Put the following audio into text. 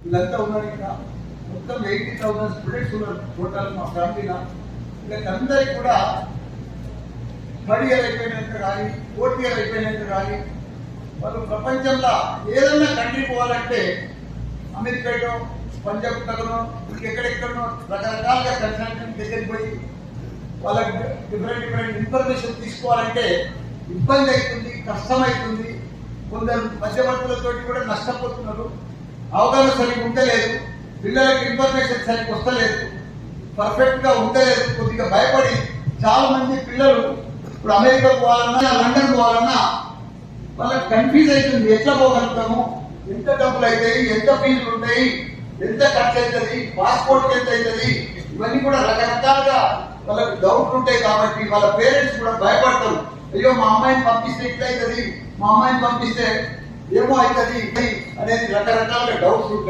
వీళ్ళంతా ఉన్నారు. ఇంకా మొత్తం 80,000 స్టూడెంట్స్ ఉన్నారు టోటల్ మా ఫ్యామిలీలో. వీళ్ళందరికీ కూడా థర్డ్ ఇయర్ అయిపోయినాక కానీ, ఫోర్త్ ఇయర్ అయిపోయినాక కానీ వాళ్ళు ప్రపంచంలో ఏదైనా కంట్రీ పోవాలంటే అమెరికాలో, పంజాబ్ తగనో, ఎక్కడెక్కడనో రకరకాలుగా కన్సల్టెంట్ దగ్గరికి పోయి వాళ్ళకి డిఫరెంట్ ఇన్ఫర్మేషన్ తీసుకోవాలంటే ఇబ్బంది అవుతుంది, కష్టమవుతుంది. కొందరు మధ్యవర్తులతో కూడా నష్టపోతున్నారు. అవగాహన సరిగ్గా ఉండలేదు, పిల్లలకి ఇన్ఫర్మేషన్ సరిగ్గా వస్తలేదు, పర్ఫెక్ట్గా ఉండలేదు. కొద్దిగా భయపడి చాలా మంది పిల్లలు ఇప్పుడు అమెరికా పోవాలన్నా, లండన్ పోవాలన్నా వాళ్ళకి కన్ఫ్యూజ్ అవుతుంది. ఎట్లా పోగలుగుతాము, ఎంత డబ్బులు అవుతాయి, ఎంత ఫీజులు ఉంటాయి, ఎంత ఖర్చు అవుతుంది, పాస్పోర్ట్కి ఎంత అవుతుంది, ఇవన్నీ కూడా రకరకాలుగా వాళ్ళకి డౌట్ ఉంటాయి. కాబట్టి వాళ్ళ పేరెంట్స్ కూడా భయపడతారు. అయ్యో మా అమ్మాయిని పంపిస్తే ఇట్లా అవుతుంది, మా అమ్మాయిని పంపిస్తే ఏమో అవుతుంది అనేది రకరకాలుగా డౌట్స్ ఉంటాయి.